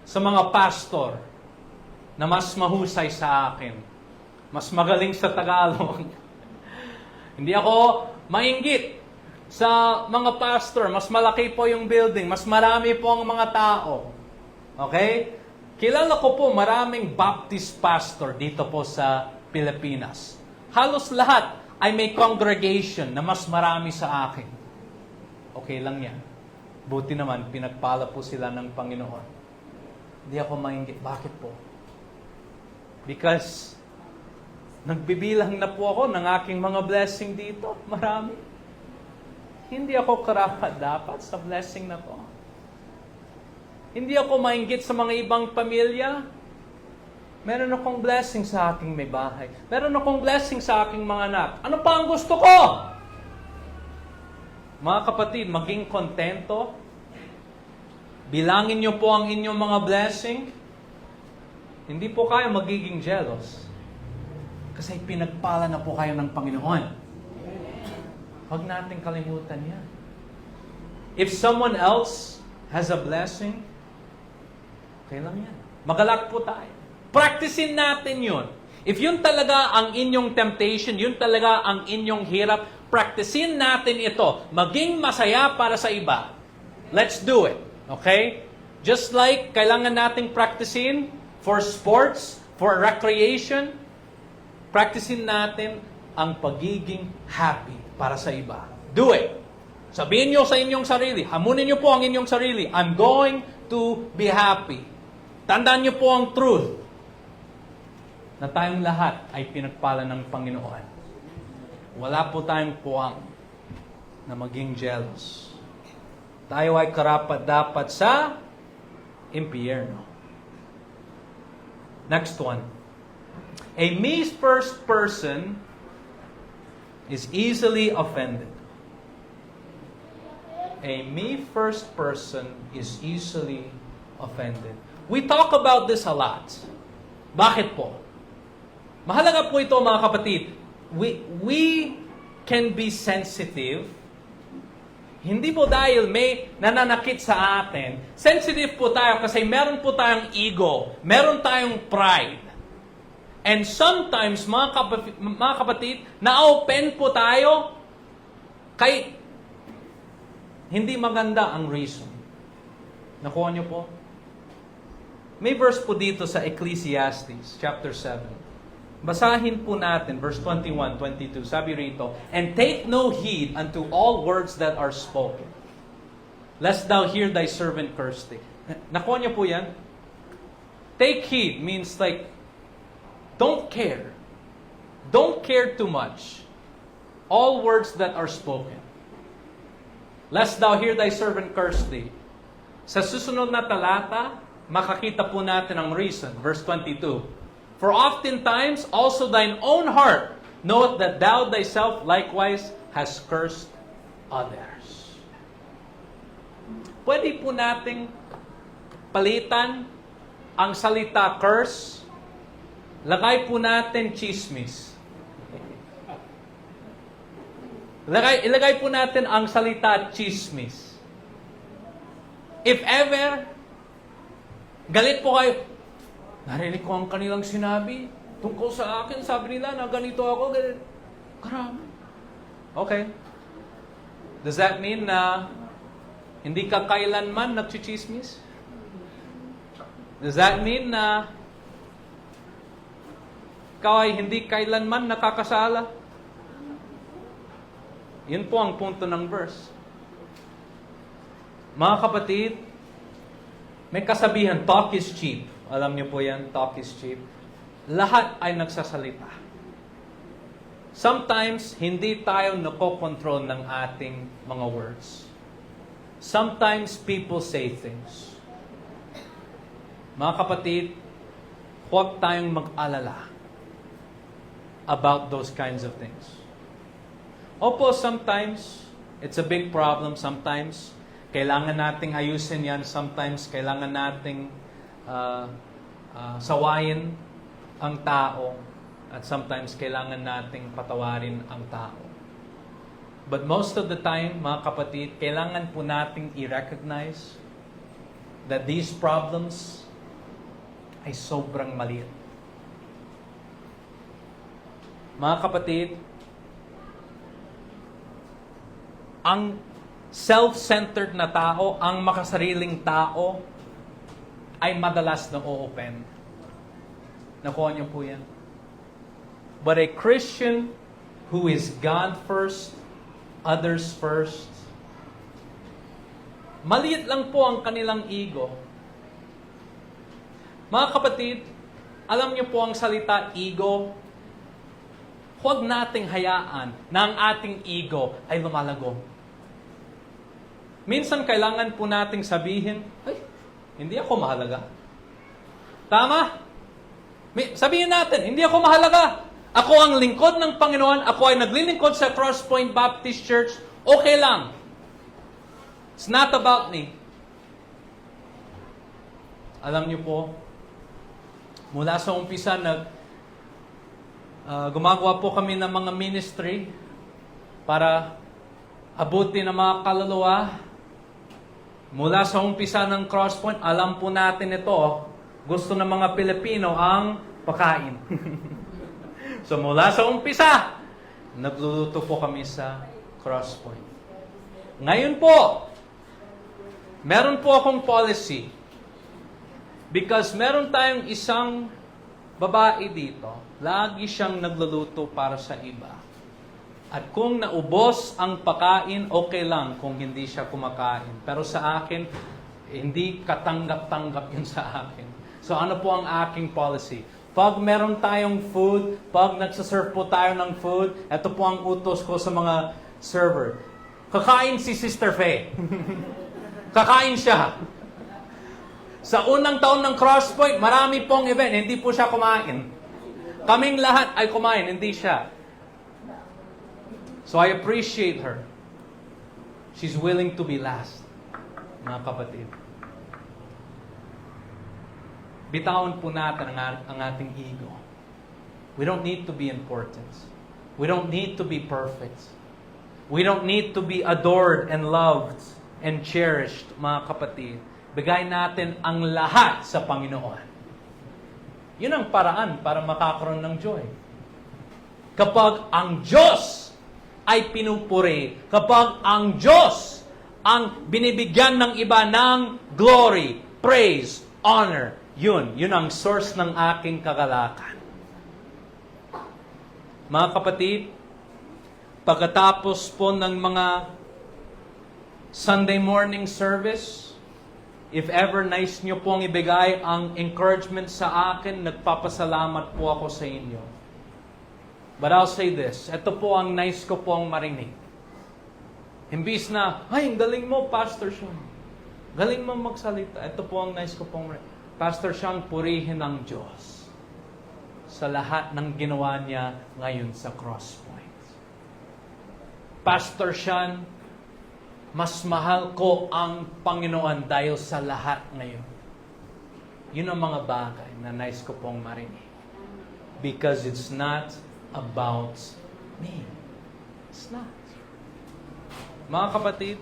sa mga pastor na mas mahusay sa akin, mas magaling sa Tagalog. Hindi ako mainggit sa mga pastor, mas malaki po yung building, mas marami po ang mga tao. Okay? Kilala ko po maraming Baptist pastor dito po sa Pilipinas. Halos lahat ay may congregation na mas marami sa akin. Okay lang yan. Buti naman, pinagpala po sila ng Panginoon. Hindi ako mainggit. Bakit po? Because nagbibilang na po ako ng aking mga blessing dito. Marami. Hindi ako karapat-dapat sa blessing na to. Hindi ako mainggit sa mga ibang pamilya. Meron akong blessing sa aking may bahay. Meron akong blessing sa aking mga anak. Ano pa ang gusto ko? Mga kapatid, maging kontento. Bilangin niyo po ang inyong mga blessing. Hindi po kayo magiging jealous. Kasi pinagpala na po kayo ng Panginoon. Huwag natin kalimutan yan. If someone else has a blessing, okay lang yan. Magalak po tayo. Practicein natin yun. If yun talaga ang inyong temptation, yun talaga ang inyong hirap, practicein natin ito. Maging masaya para sa iba. Let's do it. Okay? Just like kailangan nating practicein for sports, for recreation, practicein natin ang pagiging happy para sa iba. Do it. Sabihin nyo sa inyong sarili, hamunin nyo po ang inyong sarili, I'm going to be happy. Tandaan nyo po ang truth na tayong lahat ay pinagpala ng Panginoon. Wala po tayong puwang na maging jealous. Tayo ay karapat-dapat sa impyerno. Next one. A me-first person is easily offended. A me-first person is easily offended. We talk about this a lot. Bakit po? Mahalaga po ito mga kapatid. We can be sensitive. Hindi po dahil may nananakit sa atin. Sensitive po tayo kasi meron po tayong ego. Meron tayong pride. And sometimes, mga kapatid, na-open po tayo kay hindi maganda ang reason. Nakuha niyo po? May verse po dito sa Ecclesiastes, chapter 7. Basahin po natin, verse 21, 22. Sabi rito, and take no heed unto all words that are spoken, lest thou hear thy servant curse thee. Nakuha niyo po yan? Take heed means like, don't care. Don't care too much. All words that are spoken. Lest thou hear thy servant curse thee. Sa susunod na talata, makakita po natin ang reason. Verse 22. For oftentimes also thine own heart knoweth that thou thyself likewise hast cursed others. Pwede po nating palitan ang salita curse. Lagay po natin chismis. Ilagay po natin ang salita chismis. If ever, galit po kayo, narinig ko ang kanilang sinabi tungkol sa akin, sabi nila na ganito ako, ganito. Karami. Okay. Does that mean na hindi ka kailanman nagchichismis? Does that mean na ikaw ay hindi kailanman nakakasala. Yun po ang punto ng verse. Mga kapatid, may kasabihan, talk is cheap. Alam niyo po yan, talk is cheap. Lahat ay nagsasalita. Sometimes, hindi tayo nakokontrol ng ating mga words. Sometimes, people say things. Mga kapatid, huwag tayong mag-alala about those kinds of things. Opo, sometimes, it's a big problem. Sometimes, kailangan nating ayusin yan. Sometimes, kailangan nating sawayin ang tao. At sometimes, kailangan nating patawarin ang tao. But most of the time, mga kapatid, kailangan po nating i-recognize that these problems ay sobrang maliit. Mga kapatid, ang self-centered na tao, ang makasariling tao, ay madalas na o-open. Nakuha niyo po yan. But a Christian who is God first, others first, maliit lang po ang kanilang ego. Mga kapatid, alam niyo po ang salita ego, huwag nating hayaan na ang ating ego ay lumalago. Minsan kailangan po nating sabihin, ay, hindi ako mahalaga. Tama? Sabihin natin, hindi ako mahalaga. Ako ang lingkod ng Panginoon, ako ay naglilingkod sa Crosspoint Baptist Church, okay lang. It's not about me. Alam niyo po, mula sa umpisa, gumagawa po kami ng mga ministry para abutin ang mga kaluluwa. Mula sa umpisa ng Crosspoint, alam po natin ito, gusto ng mga Pilipino ang pagkain. So mula sa umpisa, nagluluto po kami sa Crosspoint. Ngayon po, meron po akong policy. Because meron tayong isang babae dito, lagi siyang nagluluto para sa iba. At kung naubos ang pagkain, okay lang kung hindi siya kumakain. Pero sa akin, hindi katanggap-tanggap yun sa akin. So ano po ang aking policy? Pag meron tayong food, pag nagsaserve po tayo ng food, ito po ang utos ko sa mga server. Kakain si Sister Faye. Kakain siya. Sa unang taon ng Crosspoint, marami pong event, hindi po siya kumain. Kaming lahat ay kumain, hindi siya. So I appreciate her. She's willing to be last, mga kapatid. Bitawan po natin ang ating ego. We don't need to be important. We don't need to be perfect. We don't need to be adored and loved and cherished, mga kapatid. Bigay natin ang lahat sa Panginoon. Yun ang paraan para makakaroon ng joy. Kapag ang Diyos ay pinupuri, kapag ang Diyos ang binibigyan ng iba ng glory, praise, honor, yun ang source ng aking kagalakan. Mga kapatid, pagkatapos po ng mga Sunday morning service, if ever nais nyo pong ibigay ang encouragement sa akin, nagpapasalamat po ako sa inyo. But I'll say this, ito po ang nais ko pong marinig. Imbis na, ay, ang galing mo, Pastor Sean. Galing mo magsalita. Ito po ang nais ko pong marinig. Pastor Sean, purihin ang Diyos sa lahat ng ginawa niya ngayon sa Crosspoint. Pastor Sean, mas mahal ko ang Panginoon dahil sa lahat ngayon. Yun ang mga bagay na nais ko pong marinig. Because it's not about me. It's not. Mga kapatid,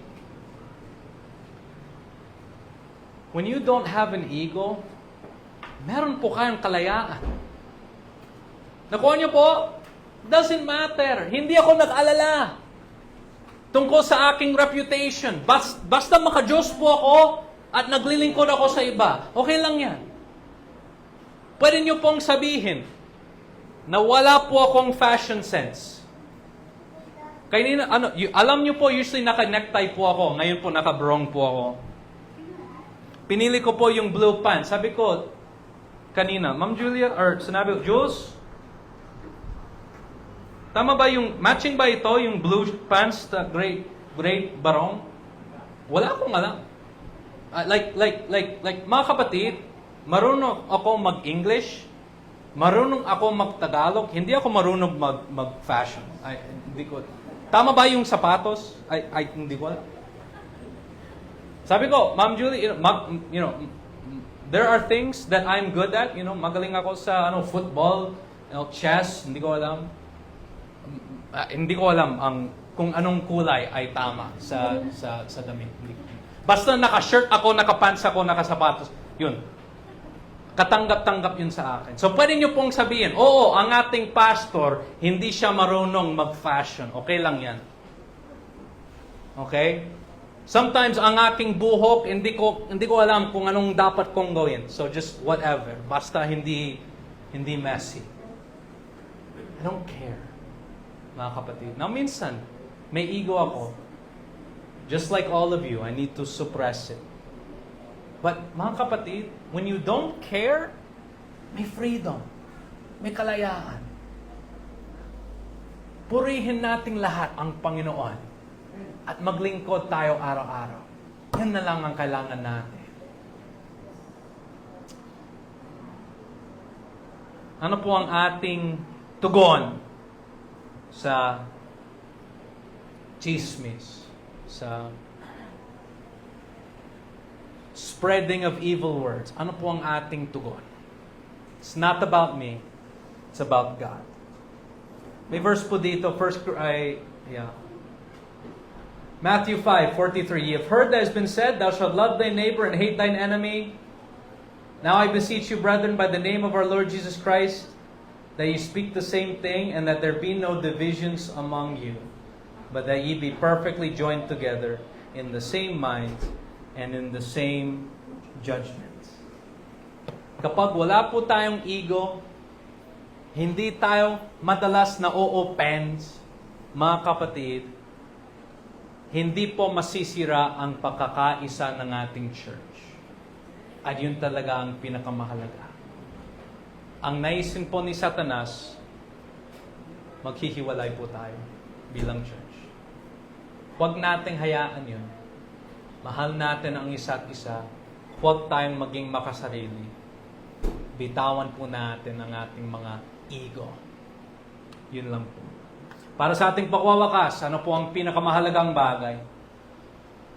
when you don't have an ego, meron po kayong kalayaan. Nakuha niyo po? Doesn't matter. Hindi ako nag-alala tungkol sa aking reputation. Basta maka-Diyos po ako at naglilingkod ako sa iba. Okay lang yan. Pwede niyo pong sabihin, na wala po akong fashion sense. Kanina, alam niyo po, usually naka-necktie po ako. Ngayon po, naka-brong po ako. Pinili ko po yung blue pants. Sabi ko, kanina, Ma'am Julia, or sinabi ko, Jules, tama ba yung, matching ba ito, yung blue pants, the gray barong? Wala akong alam. Like, mga kapatid, marunong ako mag-English, marunong ako mag-Tagalog, hindi ako marunong mag-fashion. Hindi ko. Tama ba yung sapatos? Hindi ko alam. Sabi ko, Ma'am Julie, there are things that I'm good at. Magaling ako sa football, chess, hindi ko alam. Hindi ko alam kung anong kulay ay tama sa damit. Basta naka-shirt ako, naka-pants ako, naka-sapatos, yun. Katanggap-tanggap yun sa akin. So, pwede nyo pong sabihin, oo, ang ating pastor, hindi siya marunong mag-fashion. Okay lang yan. Okay? Sometimes, ang aking buhok, hindi ko alam kung anong dapat kong gawin. So, just whatever. Basta hindi messy. I don't care, mga kapatid. Now, minsan, may ego ako. Just like all of you, I need to suppress it. But, mga kapatid, when you don't care, may freedom. May kalayaan. Purihin nating lahat ang Panginoon. At maglingkod tayo araw-araw. Yan na lang ang kailangan natin. Ano po ang ating tugon sa chismis, sa spreading of evil words? Ano po ang ating tugon? It's not about me. It's about God. May verse po dito, Matthew 5:43. "Ye have heard that has been said, Thou shalt love thy neighbor and hate thine enemy. Now I beseech you, brethren, by the name of our Lord Jesus Christ, that ye speak the same thing, and that there be no divisions among you, but that ye be perfectly joined together in the same mind and in the same judgment." Kapag wala po tayong ego, hindi tayo madalas na o-offend, mga kapatid, hindi po masisira ang pagkakaisa ng ating church. At yun talaga ang pinakamahalaga. Ang naisin po ni Satanas, maghihiwalay po tayo bilang church. Huwag nating hayaan yun. Mahal natin ang isa't isa. Huwag tayong maging makasarili. Bitawan po natin ang ating mga ego. Yun lang po. Para sa ating pagwawakas, ano po ang pinakamahalagang bagay?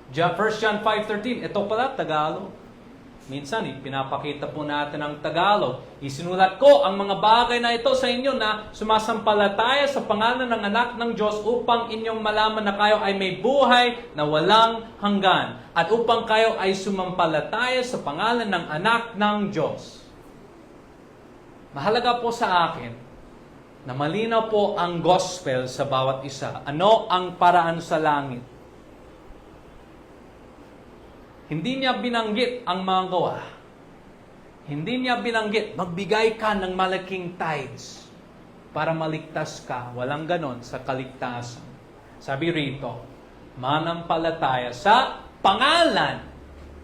1 John 5:13, ito pala, Tagalog. Minsan, pinapakita po natin ang Tagalog. Isinulat ko ang mga bagay na ito sa inyo na sumasampalataya sa pangalan ng anak ng Diyos upang inyong malaman na kayo ay may buhay na walang hanggan at upang kayo ay sumampalataya sa pangalan ng anak ng Diyos. Mahalaga po sa akin na malinaw po ang gospel sa bawat isa. Ano ang paraan sa langit? Hindi niya binanggit ang mga gawa. Hindi niya binanggit, magbigay ka ng malaking tithes para maligtas ka. Walang ganon sa kaligtasan. Sabi rito, manampalataya sa pangalan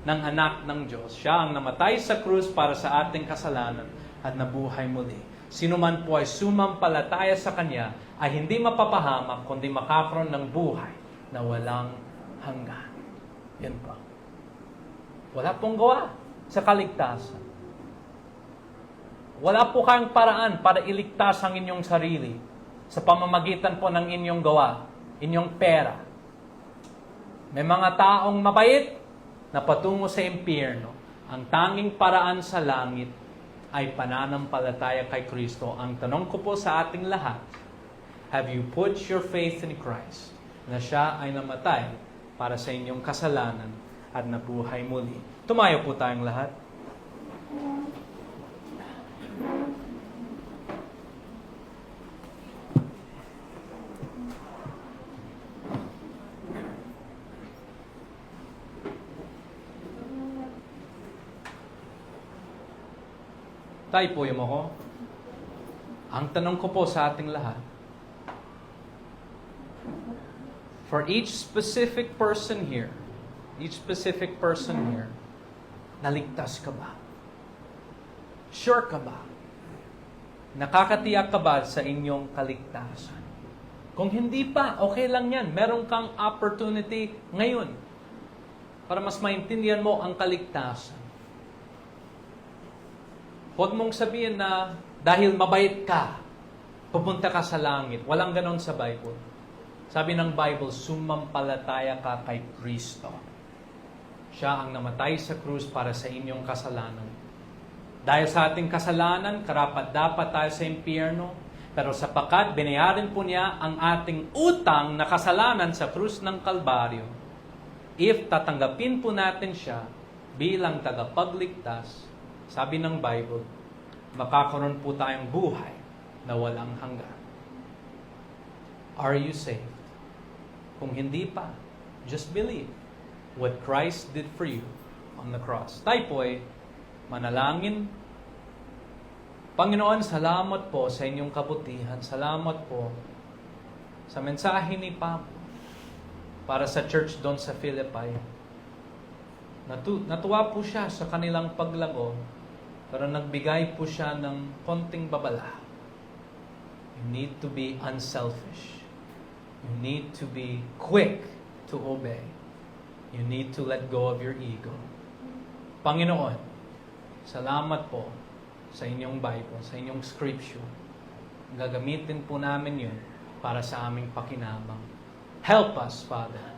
ng anak ng Diyos. Siya ang namatay sa krus para sa ating kasalanan at nabuhay muli. Sino man po ay sumampalataya sa Kanya ay hindi mapapahamak kundi makakaroon ng buhay na walang hanggan. Yan po. Wala pong gawa sa kaligtasan. Wala po kayong paraan para iligtas ang inyong sarili sa pamamagitan po ng inyong gawa, inyong pera. May mga taong mabait na patungo sa impyerno. Ang tanging paraan sa langit ay pananampalataya kay Kristo. Ang tanong ko po sa ating lahat, have you put your faith in Christ na siya ay namatay para sa inyong kasalanan at nabuhay muli? Tumayo po tayong lahat. Tayo po yung ako. Ang tanong ko po sa ating lahat, for each specific person here, naligtas ka ba? Sure ka ba? Nakakatiyak ka ba sa inyong kaligtasan? Kung hindi pa, okay lang yan. Meron kang opportunity ngayon para mas maintindihan mo ang kaligtasan. Huwag mong sabihin na dahil mabait ka, pupunta ka sa langit. Walang ganon sa Bible. Sabi ng Bible, sumampalataya ka kay Kristo. Siya ang namatay sa krus para sa inyong kasalanan. Dahil sa ating kasalanan, karapat-dapat tayo sa impyerno. Pero sapagkat binayaran po niya ang ating utang na kasalanan sa krus ng Kalbaryo, if tatanggapin po natin siya bilang tagapagligtas, sabi ng Bible, makakaroon po tayong buhay na walang hanggan. Are you saved? Kung hindi pa, just believe what Christ did for you on the cross. Tayo po ay manalangin. Panginoon, salamat po sa inyong kabutihan. Salamat po sa mensahe ni Papa para sa church doon sa Philippi. Natuwa po siya sa kanilang paglago, pero nagbigay po siya ng konting babala. You need to be unselfish. You need to be quick to obey. You need to let go of your ego. Panginoon, salamat po sa inyong Bible, sa inyong scripture. Gagamitin po namin yun para sa aming pakinabang. Help us, Father,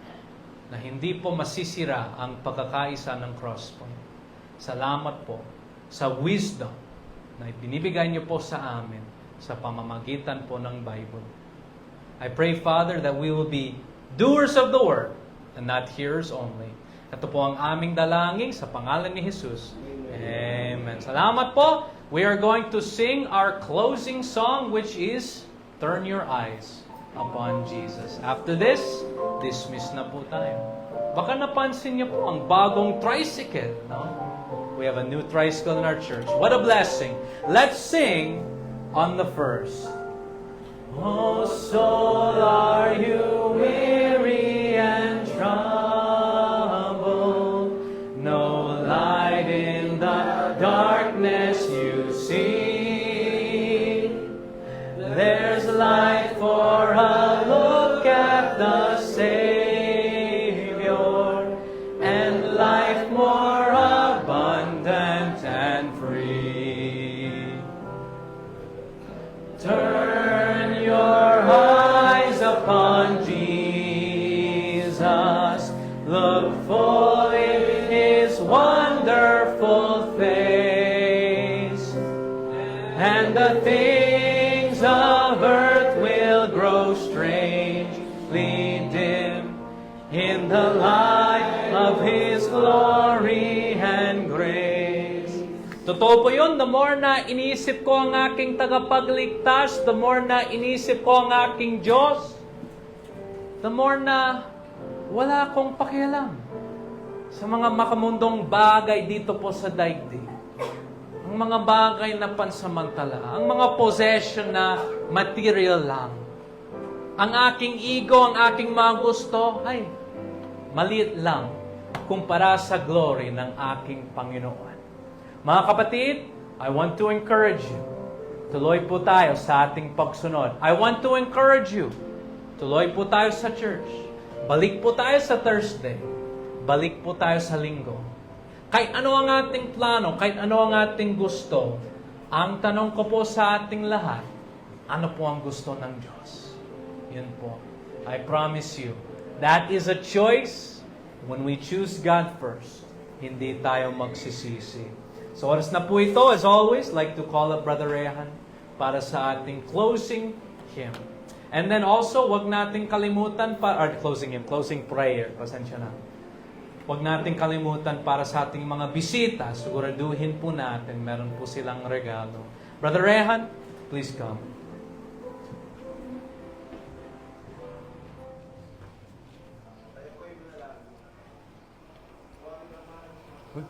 na hindi po masisira ang pagkakaisa ng Crosspoint. Salamat po sa wisdom na ibinibigay niyo po sa amin sa pamamagitan po ng Bible. I pray, Father, that we will be doers of the word and not hearers only. Ito po ang aming dalangin sa pangalan ni Jesus. Amen. Salamat po. We are going to sing our closing song, which is Turn Your Eyes Upon Jesus. After this, dismiss na po tayo. Baka napansin niyo po ang bagong tricycle, no? We have a new tricycle in our church. What a blessing. Let's sing on the first. Oh, soul, are you weary and troubled? No light in the darkness you see. There's light for a look at the Savior, and life more abundant and free. Turn your eyes upon Jesus. Look full in His wonderful face, and the things of earth will grow strangely dim in the light of His glory and grace. Totoo po yun, the more na iniisip ko ang aking tagapagligtas, the more na iniisip ko ang aking Diyos, the more na wala akong pakialam sa mga makamundong bagay dito po sa daigdig. Ang mga bagay na pansamantala, ang mga possession na material lang. Ang aking ego, ang aking mga gusto, ay, maliit lang kumpara sa glory ng aking Panginoon. Mga kapatid, I want to encourage you. Tuloy po tayo sa ating pagsunod. I want to encourage you. Tuloy po tayo sa church. Balik po tayo sa Thursday. Balik po tayo sa Linggo. Kahit ano ang ating plano, kahit ano ang ating gusto, ang tanong ko po sa ating lahat, ano po ang gusto ng Diyos? Yun po. I promise you, that is a choice when we choose God first. Hindi tayo magsisisi. So oras na po ito, as always, like to call up Brother Rehan para sa ating closing hymn. And then also, wag nating kalimutan closing prayer. Pasensya na. Wag nating kalimutan para sa ating mga bisita, siguraduhin po natin meron po silang regalo. Brother Rehan, please come. Uy.